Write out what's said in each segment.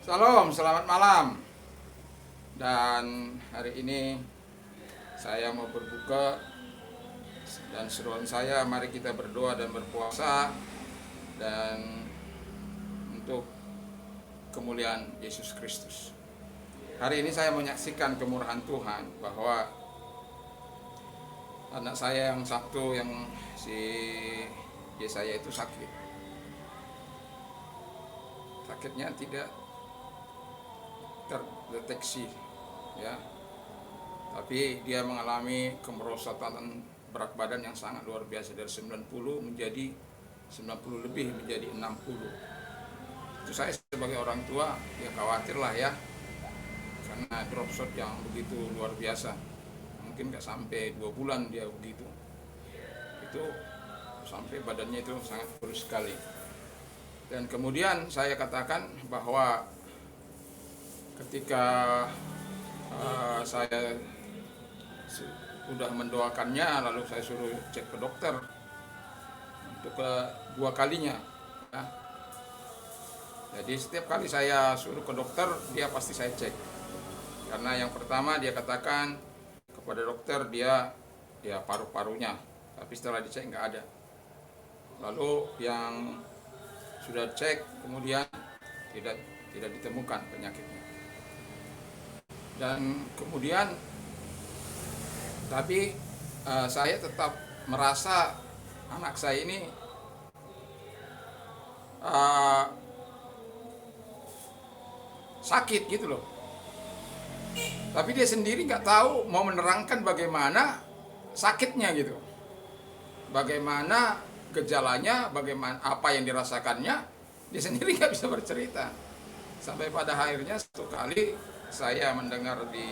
Salam, selamat malam. Dan hari ini saya mau berbuka dan seruan saya, mari kita berdoa dan berpuasa dan untuk kemuliaan Yesus Kristus. Hari ini saya menyaksikan kemurahan Tuhan bahwa anak saya yang satu, yang si Yesaya itu sakit. Sakitnya tidak terdeteksi, ya, tapi dia mengalami kemerosotan berat badan yang sangat luar biasa, dari 90 menjadi 90 lebih menjadi 60. Itu saya sebagai orang tua ya khawatir lah ya, karena drop shot yang begitu luar biasa, mungkin nggak sampai 2 bulan dia begitu, itu sampai badannya itu sangat kurus sekali. Dan kemudian saya katakan bahwa ketika saya sudah mendoakannya, lalu saya suruh cek ke dokter untuk kedua kalinya, ya. Jadi setiap kali saya suruh ke dokter, dia pasti saya cek. Karena yang pertama dia katakan kepada dokter dia ya paru-parunya, tapi setelah dicek nggak ada. Lalu yang sudah cek kemudian tidak ditemukan penyakitnya. Dan kemudian tapi saya tetap merasa anak saya ini sakit gitu loh. Tapi dia sendiri nggak tahu mau menerangkan bagaimana sakitnya gitu, bagaimana gejalanya, bagaimana apa yang dirasakannya, dia sendiri nggak bisa bercerita. Sampai pada akhirnya satu kali saya mendengar di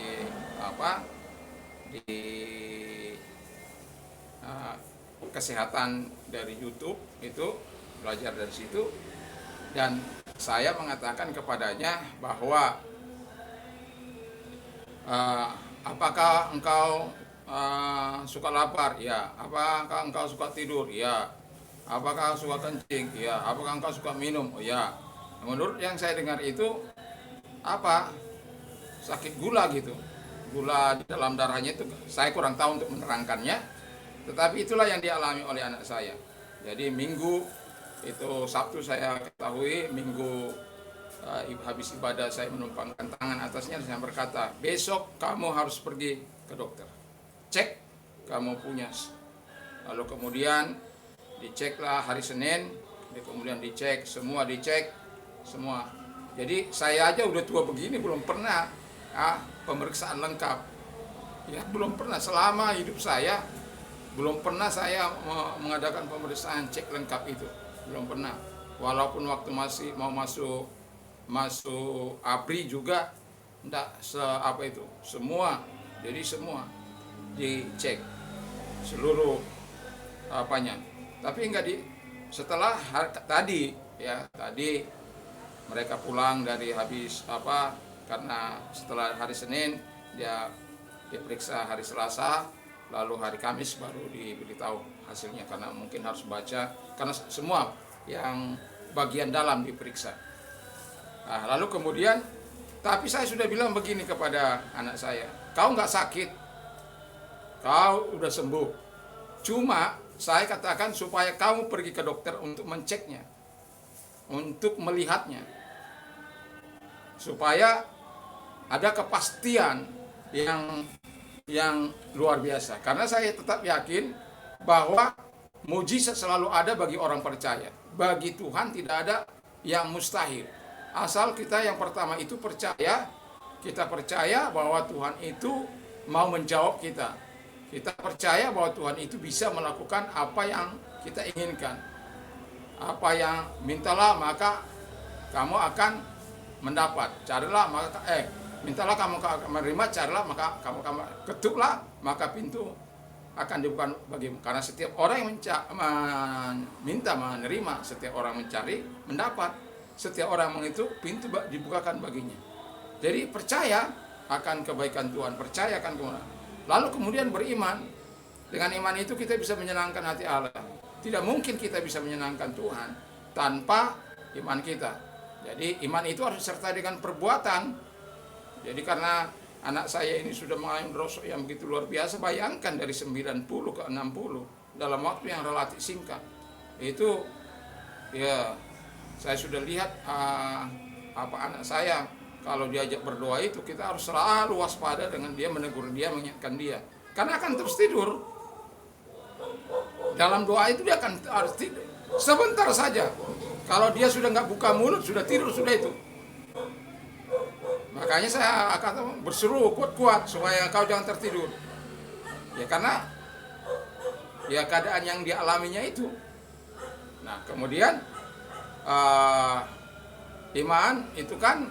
kesehatan dari YouTube, itu belajar dari situ, dan saya mengatakan kepadanya bahwa apakah engkau suka lapar? Ya. Apakah engkau suka tidur? Ya. Apakah suka kencing? Ya. Apakah engkau suka minum? Oh ya. Menurut yang saya dengar itu sakit gula gitu. Gula di dalam darahnya itu, saya kurang tahu untuk menerangkannya. Tetapi itulah yang dialami oleh anak saya. Jadi minggu itu, Sabtu saya ketahui, minggu habis ibadah saya menumpangkan tangan atasnya dan saya berkata, besok kamu harus pergi ke dokter, cek kamu punya. Lalu kemudian diceklah hari Senin, kemudian dicek semua. Jadi saya aja udah tua begini belum pernah pemeriksaan lengkap, ya belum pernah selama hidup saya, belum pernah saya mengadakan pemeriksaan cek lengkap itu, belum pernah. Walaupun waktu masih mau masuk APRI juga enggak itu semua. Jadi semua dicek seluruh apanya. Tapi enggak setelah tadi mereka pulang dari habis karena setelah hari Senin dia diperiksa hari Selasa, lalu hari Kamis baru diberitahu hasilnya, karena mungkin harus baca, karena semua yang bagian dalam diperiksa. Nah, lalu kemudian, tapi saya sudah bilang begini kepada anak saya, kau nggak sakit, kau udah sembuh. Cuma saya katakan supaya kamu pergi ke dokter untuk menceknya, untuk melihatnya, supaya ada kepastian yang luar biasa. Karena saya tetap yakin bahwa mujizat selalu ada bagi orang percaya. Bagi Tuhan tidak ada yang mustahil. Asal kita yang pertama itu percaya, kita percaya bahwa Tuhan itu mau menjawab kita. Kita percaya bahwa Tuhan itu bisa melakukan apa yang kita inginkan. Apa yang mintalah maka kamu akan mendapat. Carilah maka mintalah kamu akan menerima, carilah maka kamu ketuklah maka pintu akan dibuka bagimu. Karena setiap orang yang minta menerima, setiap orang mencari mendapat. Setiap orang mengitu pintu dibukakan baginya. Jadi percaya akan kebaikan Tuhan, percaya akan kemuliaan. Lalu kemudian beriman. Dengan iman itu kita bisa menyenangkan hati Allah. Tidak mungkin kita bisa menyenangkan Tuhan tanpa iman kita. Jadi iman itu harus disertai dengan perbuatan. Jadi karena anak saya ini sudah mengalami rosok yang begitu luar biasa, bayangkan dari 90 ke 60 dalam waktu yang relatif singkat. Itu ya, saya sudah lihat apa anak saya kalau diajak berdoa itu kita harus selalu waspada dengan dia, menegur dia, mengingatkan dia. Karena akan terus tidur. Dalam doa itu dia akan harus tidur. Sebentar saja. Kalau dia sudah nggak buka mulut, sudah tidur, sudah itu. Makanya saya akan berseru kuat-kuat supaya kau jangan tertidur. Ya karena ya keadaan yang dialaminya itu. Nah kemudian iman itu kan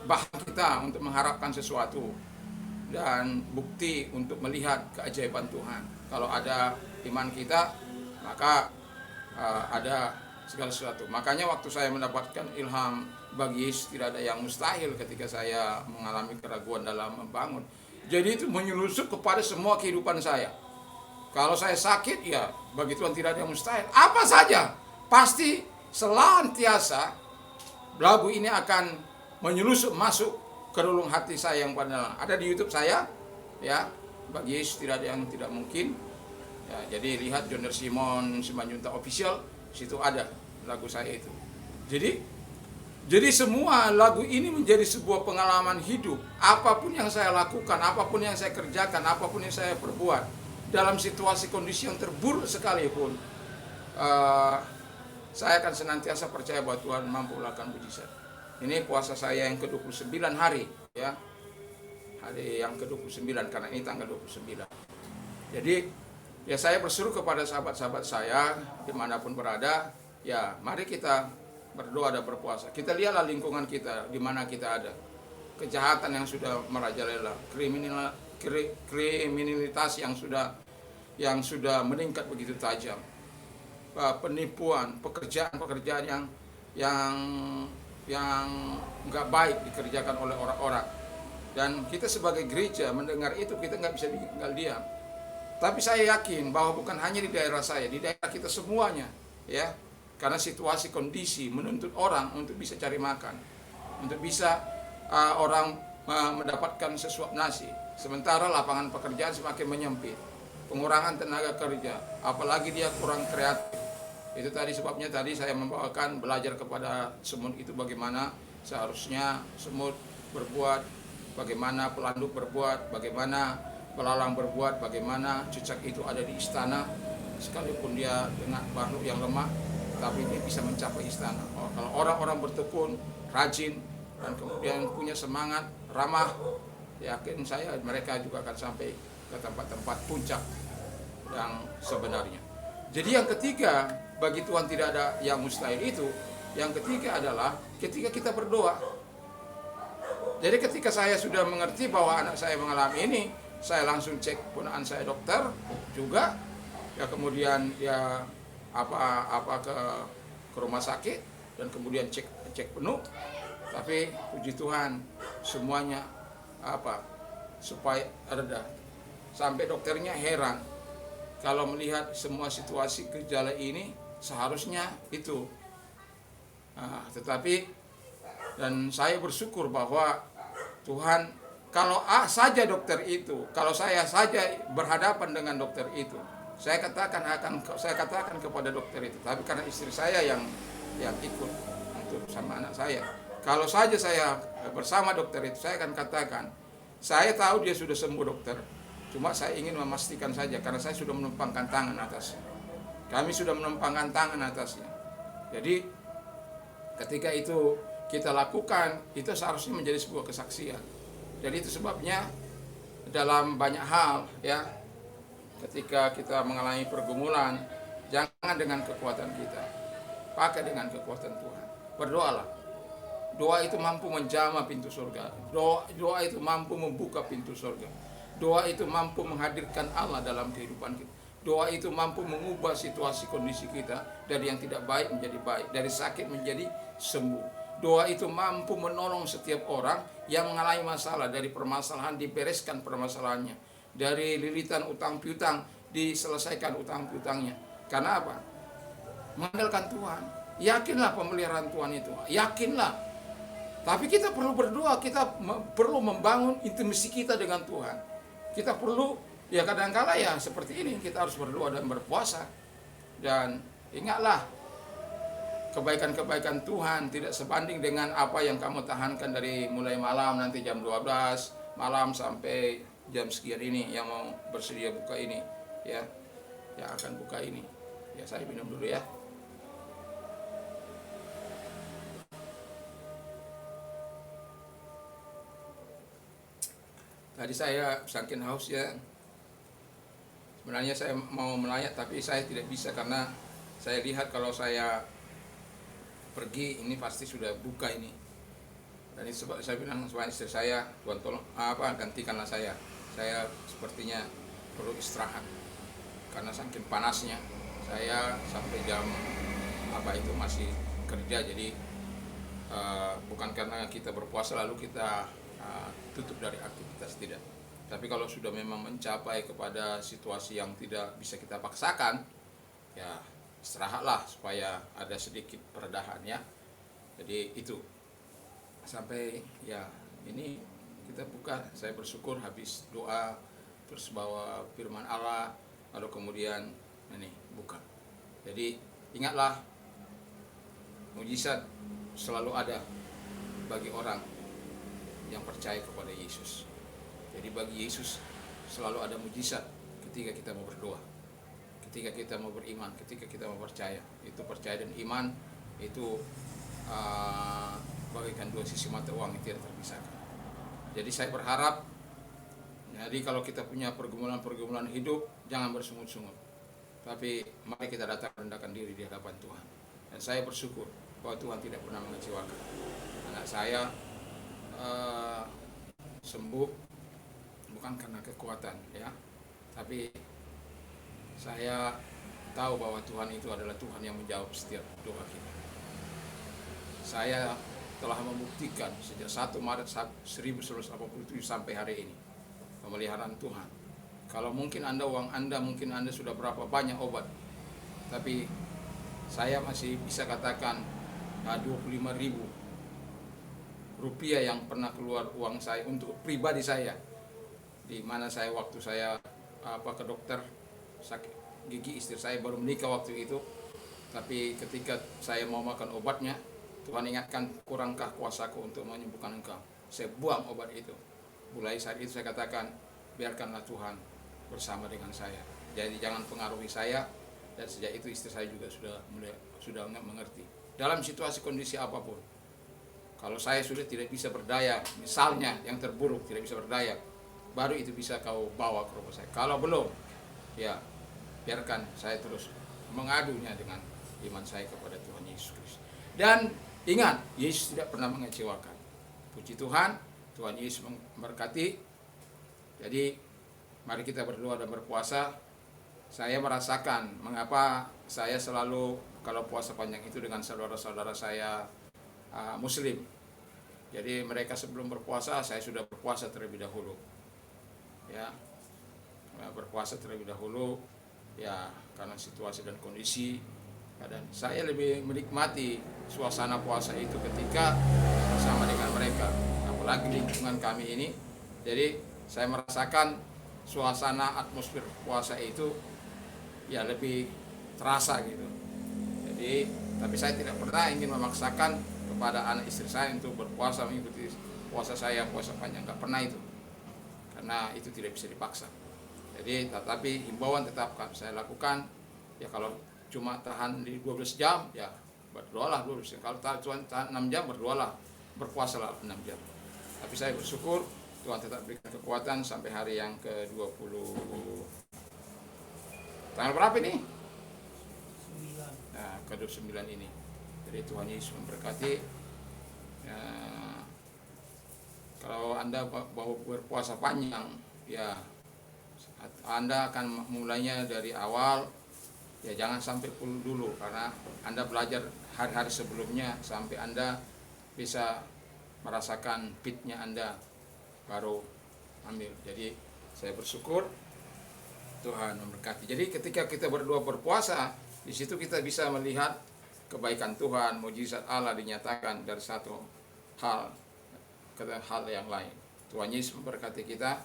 bahan kita untuk mengharapkan sesuatu dan bukti untuk melihat keajaiban Tuhan. Kalau ada iman kita, maka ada segala sesuatu. Makanya waktu saya mendapatkan ilham bagi Yesus tidak ada yang mustahil ketika saya mengalami keraguan dalam membangun. Jadi itu menyelusup kepada semua kehidupan saya. Kalau saya sakit, ya bagi Tuhan tidak ada yang mustahil. Apa saja, pasti selantiasa lagu ini akan menyelusup masuk ke relung hati saya yang paling dalam. Ada di YouTube saya, ya. Bagi Yesus tidak ada yang tidak mungkin. Ya, jadi lihat Joner Simon Simanjuntak Official, situ ada lagu saya itu. Jadi semua lagu ini menjadi sebuah pengalaman hidup. Apapun yang saya lakukan, apapun yang saya kerjakan, apapun yang saya perbuat, dalam situasi kondisi yang terburuk sekalipun, saya akan senantiasa percaya bahwa Tuhan mampu melakukan mujizat. Ini puasa saya yang ke-29 hari, ya. Hari yang ke-29 karena ini tanggal 29. Jadi ya saya berseru kepada sahabat-sahabat saya dimanapun berada, ya mari kita berdoa dan berpuasa. Kita lihatlah lingkungan kita, di mana kita ada. Kejahatan yang sudah merajalela, kriminalitas yang sudah meningkat begitu tajam. Penipuan, pekerjaan yang nggak baik dikerjakan oleh orang-orang. Dan kita sebagai gereja mendengar itu, kita nggak bisa tinggal diam. Tapi saya yakin bahwa bukan hanya di daerah saya, di daerah kita semuanya, ya. Karena situasi kondisi menuntut orang untuk bisa cari makan, untuk bisa orang mendapatkan sesuap nasi. Sementara lapangan pekerjaan semakin menyempit, pengurangan tenaga kerja, apalagi dia kurang kreatif. Itu tadi sebabnya tadi saya membawakan belajar kepada semut itu bagaimana seharusnya semut berbuat, bagaimana pelanduk berbuat, bagaimana belalang berbuat, bagaimana cicak itu ada di istana, sekalipun dia dengan makhluk yang lemah, tapi dia bisa mencapai istana. Kalau orang-orang bertekun, rajin, dan kemudian punya semangat, ramah, yakin saya mereka juga akan sampai ke tempat-tempat puncak yang sebenarnya. Jadi yang ketiga, bagi Tuhan tidak ada yang mustahil itu. Yang ketiga adalah ketika kita berdoa. Jadi ketika saya sudah mengerti bahwa anak saya mengalami ini, saya langsung cek ponaan saya dokter juga, ya kemudian ya apa ke rumah sakit dan kemudian cek penuh. Tapi puji Tuhan semuanya supaya reda. Sampai dokternya heran kalau melihat semua situasi gejala ini seharusnya itu. Tetapi dan saya bersyukur bahwa Tuhan, kalau saja dokter itu, kalau saya saja berhadapan dengan dokter itu, saya katakan kepada dokter itu. Tapi karena istri saya yang ikut untuk sama anak saya, kalau saja saya bersama dokter itu, saya akan katakan, saya tahu dia sudah sembuh dokter, cuma saya ingin memastikan saja karena saya sudah menumpangkan tangan atasnya. Kami sudah menumpangkan tangan atasnya. Jadi ketika itu kita lakukan, itu seharusnya menjadi sebuah kesaksian. Jadi itu sebabnya dalam banyak hal, ya, ketika kita mengalami pergumulan, jangan dengan kekuatan kita, pakai dengan kekuatan Tuhan. Berdoalah. Doa itu mampu menjamah pintu surga. Doa itu mampu membuka pintu surga. Doa itu mampu menghadirkan Allah dalam kehidupan kita. Doa itu mampu mengubah situasi kondisi kita dari yang tidak baik menjadi baik, dari sakit menjadi sembuh. Doa itu mampu menolong setiap orang yang mengalami masalah, dari permasalahan dibereskan permasalahannya, dari lilitan utang piutang diselesaikan utang piutangnya. Karena apa? Mengandalkan Tuhan. Yakinlah pemeliharaan Tuhan itu, yakinlah. Tapi kita perlu berdoa, kita perlu membangun intimasi kita dengan Tuhan. Kita perlu, ya kadang-kala ya seperti ini, kita harus berdoa dan berpuasa. Dan ingatlah, kebaikan-kebaikan Tuhan tidak sebanding dengan apa yang kamu tahankan dari mulai malam nanti jam 12 malam sampai jam sekian ini yang mau bersedia buka ini ya, yang akan buka ini. Ya, saya minum dulu ya. Tadi saya saking haus ya. Sebenarnya saya mau melayat tapi saya tidak bisa karena saya lihat kalau saya pergi ini pasti sudah buka ini. Dan itu sebab saya bilang sama istri saya, Tuhan tolong gantikanlah saya. Saya sepertinya perlu istirahat karena saking panasnya saya sampai jam itu masih kerja. Jadi bukan karena kita berpuasa lalu kita tutup dari aktivitas, tidak. Tapi kalau sudah memang mencapai kepada situasi yang tidak bisa kita paksakan, ya istirahatlah supaya ada sedikit peredahan ya. Jadi itu sampai ya ini kita buka. Saya bersyukur habis doa terus bawa firman Allah lalu kemudian ini buka. Jadi ingatlah, mujizat selalu ada bagi orang yang percaya kepada Yesus. Jadi bagi Yesus selalu ada mujizat ketika kita mau berdoa, ketika kita mau beriman, ketika kita mau percaya. Itu percaya dan iman itu bagaikan dua sisi mata uang yang tidak terpisahkan. Jadi saya berharap, jadi kalau kita punya pergumulan-pergumulan hidup, jangan bersungut-sungut. Tapi mari kita datang rendahkan diri di hadapan Tuhan. Dan saya bersyukur bahwa Tuhan tidak pernah mengecewakan. Anak saya sembuh bukan karena kekuatan ya, tapi saya tahu bahwa Tuhan itu adalah Tuhan yang menjawab setiap doa kita. Saya telah membuktikan sejak 1 Maret 1987 sampai hari ini pemeliharaan Tuhan. Kalau mungkin uang Anda mungkin Anda sudah berapa banyak obat, tapi saya masih bisa katakan 25.000 rupiah yang pernah keluar uang saya untuk pribadi saya, di mana saya waktu saya ke dokter sakit gigi, istri saya baru menikah waktu itu, tapi ketika saya mau makan obatnya, Tuhan ingatkan, kurangkah kuasaku untuk menyembuhkan engkau. Saya buang obat itu. Mulai saat itu saya katakan, biarkanlah Tuhan bersama dengan saya. Jadi jangan pengaruhi saya. Dan sejak itu istri saya juga sudah mengerti. Dalam situasi kondisi apapun, kalau saya sudah tidak bisa berdaya, misalnya yang terburuk tidak bisa berdaya, baru itu bisa kau bawa ke rumah saya. Kalau belum, ya biarkan saya terus mengadunya dengan iman saya kepada Tuhan Yesus Kristus. Dan ingat, Yesus tidak pernah mengecewakan. Puji Tuhan, Tuhan Yesus memberkati. Jadi mari kita berdoa dan berpuasa. Saya merasakan mengapa saya selalu kalau puasa panjang itu dengan saudara-saudara saya Muslim. Jadi mereka sebelum berpuasa, saya sudah berpuasa terlebih dahulu. Ya, berpuasa terlebih dahulu. Ya, karena situasi dan kondisi. Dan saya lebih menikmati suasana puasa itu ketika bersama dengan mereka, apalagi lingkungan kami ini. Jadi saya merasakan suasana atmosfer puasa itu ya lebih terasa gitu. Jadi tapi saya tidak pernah ingin memaksakan kepada anak istri saya untuk berpuasa mengikuti puasa saya, puasa panjang, nggak pernah itu, karena itu tidak bisa dipaksa. Jadi tetapi himbauan tetap saya lakukan ya, kalau cuma tahan di 12 jam ya berdoalah 12 jam. Kalau tahan 6 jam berdoalah, berpuasalah 6 jam. Tapi saya bersyukur Tuhan tetap berikan kekuatan sampai hari yang ke-20. Tanggal berapa ini? 9. Nah, ke-29 ini. Jadi Tuhan Yesus memberkati. Ya, kalau Anda mau berpuasa panjang, ya Anda akan mulainya dari awal. Ya jangan sampai full dulu, karena Anda belajar hari-hari sebelumnya sampai Anda bisa merasakan fitnya Anda baru ambil. Jadi saya bersyukur Tuhan memberkati. Jadi ketika kita berdoa berpuasa, di situ kita bisa melihat kebaikan Tuhan, mujizat Allah dinyatakan dari satu hal ke hal yang lain. Tuhan Yesus memberkati kita.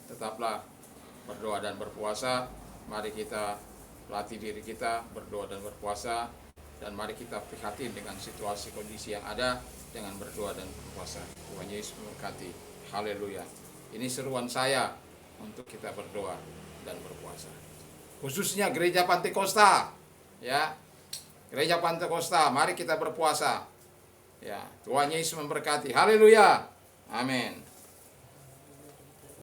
Tetaplah berdoa dan berpuasa. Mari kita latih diri kita berdoa dan berpuasa, dan mari kita prihatin dengan situasi kondisi yang ada dengan berdoa dan berpuasa. Tuhan Yesus memberkati. Haleluya. Ini seruan saya untuk kita berdoa dan berpuasa. Khususnya gereja Pantekosta, ya. Gereja Pantekosta, mari kita berpuasa. Ya, Tuhan Yesus memberkati. Haleluya. Amin.